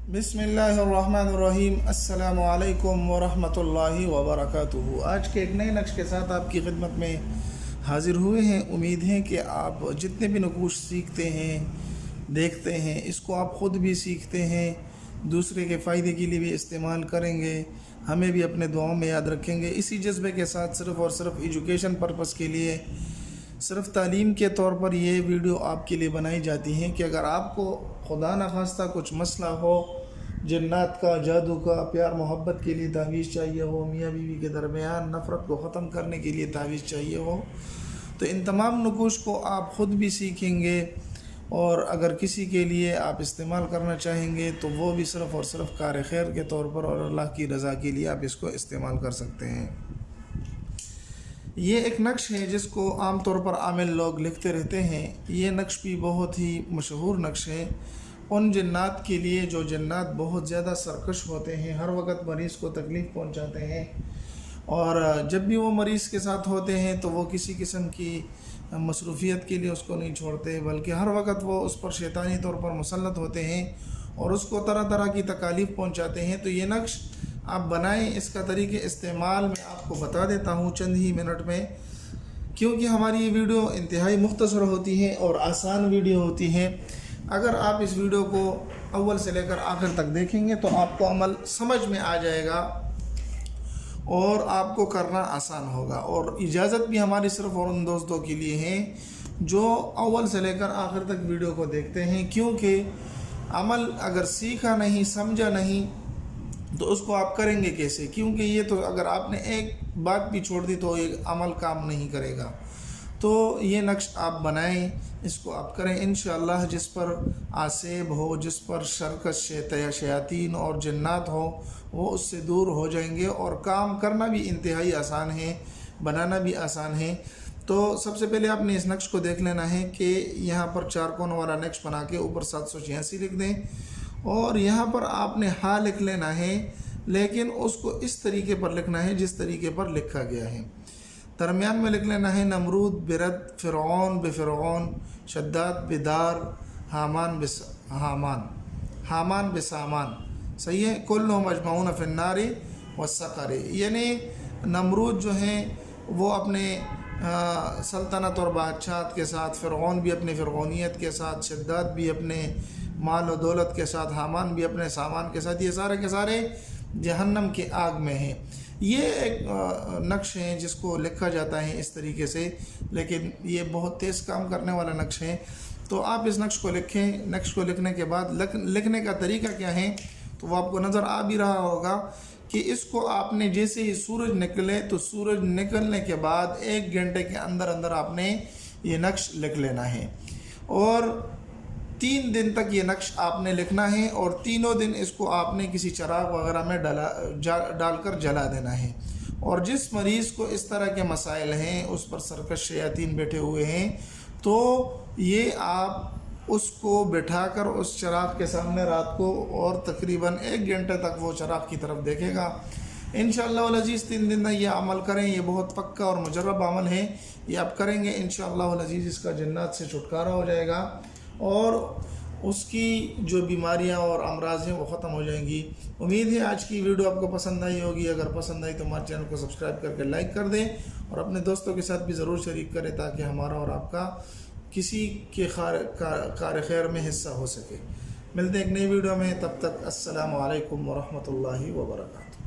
बिस्मिल्लाहिर्रहमानिर्रहीम। अस्सलामु अलैकुम वरहमतुल्लाहि वबरकातुहू। आज के एक नए नक्श के साथ आपकी खिदमत में हाज़िर हुए हैं। उम्मीद है कि आप जितने भी नकूश सीखते हैं, देखते हैं, इसको आप ख़ुद भी सीखते हैं, दूसरे के फ़ायदे के लिए भी इस्तेमाल करेंगे, हमें भी अपने दुआओं में याद रखेंगे। इसी जज्बे के साथ सिर्फ़ और सिर्फ एजुकेशन पर्पज़ के लिए, सिर्फ तालीम के तौर पर ये वीडियो आपके लिए बनाई जाती हैं कि अगर आपको खुदा न खास्ता कुछ मसला हो, जन्नत का, जादू का, प्यार मोहब्बत के लिए तावीज़ चाहिए हो, मियाँ बीवी के दरमियान नफ़रत को ख़त्म करने के लिए तावीज़ चाहिए हो, तो इन तमाम नुकूश को आप ख़ुद भी सीखेंगे। और अगर किसी के लिए आप इस्तेमाल करना चाहेंगे तो वो भी सिर्फ़ और सिर्फ कार खैर के तौर पर और अल्लाह की रज़ा के लिए आप इसको इस्तेमाल कर सकते हैं। ये एक नक्श है जिसको आम तौर पर आमिल लोग लिखते रहते हैं। ये नक्श भी बहुत ही मशहूर नक्श है उन जन्नात के लिए जो जन्नात बहुत ज़्यादा सरकश होते हैं, हर वक्त मरीज़ को तकलीफ़ पहुंचाते हैं, और जब भी वो मरीज़ के साथ होते हैं तो वो किसी किस्म की मसरूफ़ियत के लिए उसको नहीं छोड़ते, बल्कि हर वक्त वो उस पर शैतानी तौर पर मुसल्लत होते हैं और उसको तरह तरह की तकालीफ़ पहुंचाते हैं। तो ये नक्श आप बनाएं। इसका तरीक़े इस्तेमाल मैं आपको बता देता हूँ चंद ही मिनट में, क्योंकि हमारी ये वीडियो इंतहाई मुख्तसर होती है और आसान वीडियो होती है। अगर आप इस वीडियो को अव्वल से लेकर आखिर तक देखेंगे तो आपको अमल समझ में आ जाएगा और आपको करना आसान होगा। और इजाज़त भी हमारी सिर्फ़ और उन दोस्तों के लिए है जो अव्वल से लेकर आखिर तक वीडियो को देखते हैं, क्योंकि अमल अगर सीखा नहीं, समझा नहीं तो उसको आप करेंगे कैसे? क्योंकि ये तो अगर आपने एक बात भी छोड़ दी तो ये अमल काम नहीं करेगा। तो ये नक्श आप बनाएं, इसको आप करें इंशाअल्लाह। जिस पर आसेब हो, जिस पर शरकस शयातीन और जन्नात हो, वो उससे दूर हो जाएंगे और काम करना भी इंतहाई आसान है, बनाना भी आसान है। तो सबसे पहले आपने इस नक्श को देख लेना है कि यहाँ पर चार कोन वाला नक्श बना के ऊपर 786 लिख दें और यहाँ पर आपने हा लिख लेना है, लेकिन उसको इस तरीके पर लिखना है जिस तरीके पर लिखा गया है। दरमियान में लिख लेना है नमरूद बिरद, फ़िरऔन बिफ़िरऔन, शद्दाद बिदार, हामान बिसामान। सही है। कुल्लुहुम अजमऊन फ़िन्नारि वस्सक़रि। यानी नमरूद जो हैं वो अपने सल्तनत और बादशाहत के साथ, फ़िरऔन भी अपनी फ़िरऔनियत के साथ, शद्दाद भी अपने माल और दौलत के साथ, हामान भी अपने सामान के साथ, ये सारे के सारे जहन्नम के आग में हैं। ये एक नक्श है जिसको लिखा जाता है इस तरीके से, लेकिन ये बहुत तेज़ काम करने वाला नक्श है। तो आप इस नक्श को लिखें। नक्श को लिखने के बाद लिखने का तरीका क्या है तो वो आपको नज़र आ भी रहा होगा कि इसको आपने जैसे ही सूरज निकले तो सूरज निकलने के बाद 1 घंटे के अंदर अंदर आपने ये नक्श लिख लेना है और 3 दिन तक ये नक्श आपने लिखना है और तीनों दिन इसको आपने किसी चिराग वगैरह में डालकर जला देना है। और जिस मरीज़ को इस तरह के मसाइल हैं, उस पर सरकश शयातीन बैठे हुए हैं, तो ये आप उसको बिठाकर उस चिराग के सामने रात को और तकरीबन 1 घंटे तक वो चिराग की तरफ देखेगा। इंशाअल्लाह वल अज़ीज़ 3 दिन में ये अमल करें। ये बहुत पक्का और मुजर्रब अमल है। ये आप करेंगे इंशाअल्लाह वल अज़ीज़, इसका जन्नत से छुटकारा हो जाएगा और उसकी जो बीमारियां और अमराज हैं वो ख़त्म हो जाएंगी। उम्मीद है आज की वीडियो आपको पसंद आई होगी। अगर पसंद आई तो हमारे चैनल को सब्सक्राइब करके लाइक कर दें और अपने दोस्तों के साथ भी ज़रूर शरीक करें ताकि हमारा और आपका किसी के कार खैर में हिस्सा हो सके। मिलते हैं एक नई वीडियो में, तब तक अस्सलामु अलैकुम वरहमतुल्लाहि वबरकातुहू।